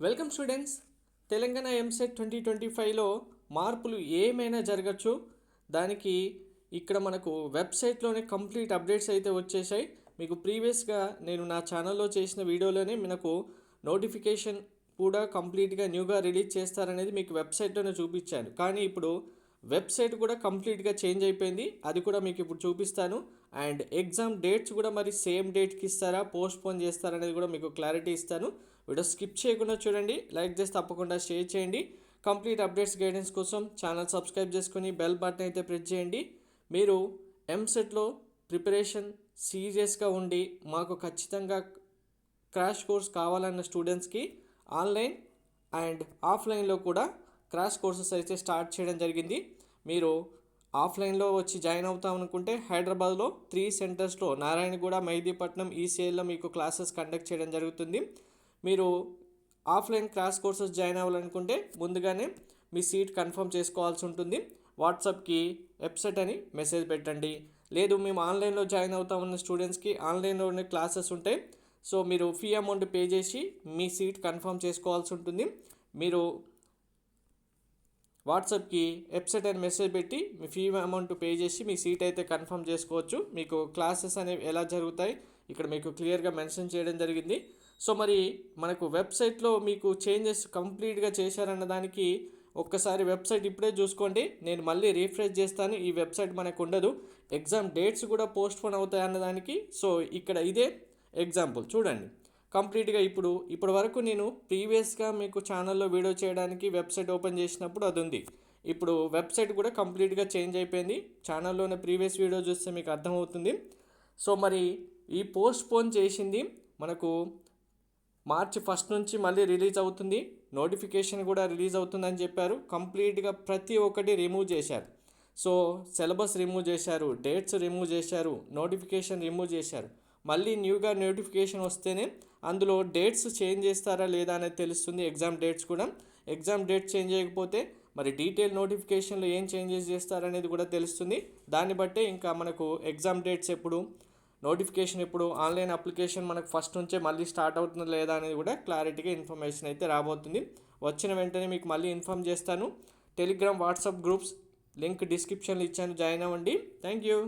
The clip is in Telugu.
Welcome students. తెలంగాణ ఎంసెట్ 2025లో మార్పులు ఏమైనా జరగచ్చు. దానికి ఇక్కడ మనకు వెబ్సైట్లోనే కంప్లీట్ అప్డేట్స్ అయితే వచ్చేసాయి. మీకు ప్రీవియస్గా నేను నా ఛానల్లో చేసిన వీడియోలోనే మనకు నోటిఫికేషన్ కూడా కంప్లీట్గా న్యూగా రిలీజ్ చేస్తారనేది మీకు వెబ్సైట్లోనే చూపించాను. కానీ ఇప్పుడు వెబ్సైట్ కూడా కంప్లీట్గా చేంజ్ అయిపోయింది. అది కూడా మీకు ఇప్పుడు చూపిస్తాను. అండ్ ఎగ్జామ్ డేట్స్ కూడా మరి సేమ్ డేట్కి ఇస్తారా, పోస్ట్పోన్ చేస్తారనేది కూడా మీకు క్లారిటీ ఇస్తాను. వీడియో స్కిప్ చేయకుండా చూడండి, లైక్ చేసి తప్పకుండా షేర్ చేయండి. కంప్లీట్ అప్డేట్స్ గైడెన్స్ కోసం ఛానల్ సబ్స్క్రైబ్ చేసుకొని బెల్ బటన్ అయితే ప్రెస్ చేయండి. మీరు ఎంసెట్లో ప్రిపరేషన్ సీరియస్గా ఉండి మాకు ఖచ్చితంగా క్రాష్ కోర్స్ కావాలన్న స్టూడెంట్స్కి ఆన్లైన్ అండ్ ఆఫ్లైన్లో కూడా క్రాష్ కోర్సెస్ అయితే స్టార్ట్ చేయడం జరిగింది. మీరు ఆఫ్లైన్లో వచ్చి జాయిన్ అవుతాం అనుకుంటే హైదరాబాద్లో 3 సెంటర్స్లో నారాయణగూడ, మెహదీపట్నం, ఈసీఎల్లో మీకు క్లాసెస్ కండక్ట్ చేయడం జరుగుతుంది. మీరు ఆఫ్లైన్ క్లాస్ కోర్సెస్ జాయిన్ అవ్వాలనుకుంటే ముందుగానే మీ సీట్ కన్ఫర్మ్ చేసుకోవాల్సి ఉంటుంది. వాట్సాప్కి వెబ్సైట్ అని మెసేజ్ పెట్టండి. లేదు మేము ఆన్లైన్లో జాయిన్ అవుతామన్న స్టూడెంట్స్కి ఆన్లైన్లోనే క్లాసెస్ ఉంటాయి. సో మీరు ఫీ అమౌంట్ పే చేసి మీ సీట్ కన్ఫర్మ్ చేసుకోవాల్సి ఉంటుంది. మీరు వాట్సాప్కి వెబ్సైట్ అని మెసేజ్ పెట్టి మీ ఫీ అమౌంట్ పే చేసి మీ సీట్ అయితే కన్ఫర్మ్ చేసుకోవచ్చు. మీకు క్లాసెస్ అనేవి ఎలా జరుగుతాయి ఇక్కడ మీకు క్లియర్గా మెన్షన్ చేయడం జరిగింది. సో మరి మనకు వెబ్సైట్లో మీకు చేంజెస్ కంప్లీట్గా చేశారన్న దానికి ఒక్కసారి వెబ్సైట్ ఇప్పుడే చూసుకోండి. నేను మళ్ళీ రీఫ్రెష్ చేస్తాను. ఈ వెబ్సైట్ మనకు ఉండదు. ఎగ్జామ్ డేట్స్ కూడా పోస్ట్పోన్ అవుతాయి అన్నదానికి సో ఇక్కడ ఇదే ఎగ్జాంపుల్ చూడండి. కంప్లీట్గా ఇప్పటి వరకు నేను ప్రీవియస్గా మీకు ఛానల్లో వీడియో చేయడానికి వెబ్సైట్ ఓపెన్ చేసినప్పుడు అది ఉంది. ఇప్పుడు వెబ్సైట్ కూడా కంప్లీట్గా చేంజ్ అయిపోయింది. ఛానల్లోనే ప్రీవియస్ వీడియో చూస్తే మీకు అర్థమవుతుంది. సో మరి ఈ పోస్ట్పోన్ చేసింది మనకు మార్చి 1 నుంచి మళ్ళీ రిలీజ్ అవుతుంది. నోటిఫికేషన్ కూడా రిలీజ్ అవుతుందని చెప్పారు. కంప్లీట్గా ప్రతి ఒక్కటి రిమూవ్ చేశారు. సో సిలబస్ రిమూవ్ చేశారు, డేట్స్ రిమూవ్ చేశారు, నోటిఫికేషన్ రిమూవ్ చేశారు. మళ్ళీ న్యూగా నోటిఫికేషన్ వస్తేనే అందులో డేట్స్ చేంజ్ చేస్తారా లేదా అనేది తెలుస్తుంది. ఎగ్జామ్ డేట్స్ కూడా ఎగ్జామ్ డేట్ చేంజ్ చేయకపోతే మరి డీటెయిల్ నోటిఫికేషన్లో ఏం చేంజెస్ చేస్తారనేది కూడా తెలుస్తుంది. దాన్ని బట్టే ఇంకా మనకు ఎగ్జామ్ డేట్స్ ఎప్పుడు, నోటిఫికేషన్ ఎప్పుడు, ఆన్లైన్ అప్లికేషన్ మనకు 1 నుంచే మళ్ళీ స్టార్ట్ అవుతుందా లేదా అనేది కూడా క్లారిటీగా ఇన్ఫర్మేషన్ అయితే రాబోతుంది. వచ్చిన వెంటనే మీకు మళ్ళీ ఇన్ఫామ్ చేస్తాను. టెలిగ్రామ్, వాట్సాప్ గ్రూప్స్ లింక్ డిస్క్రిప్షన్లో ఇచ్చాను, జాయిన్ అవ్వండి. Thank you.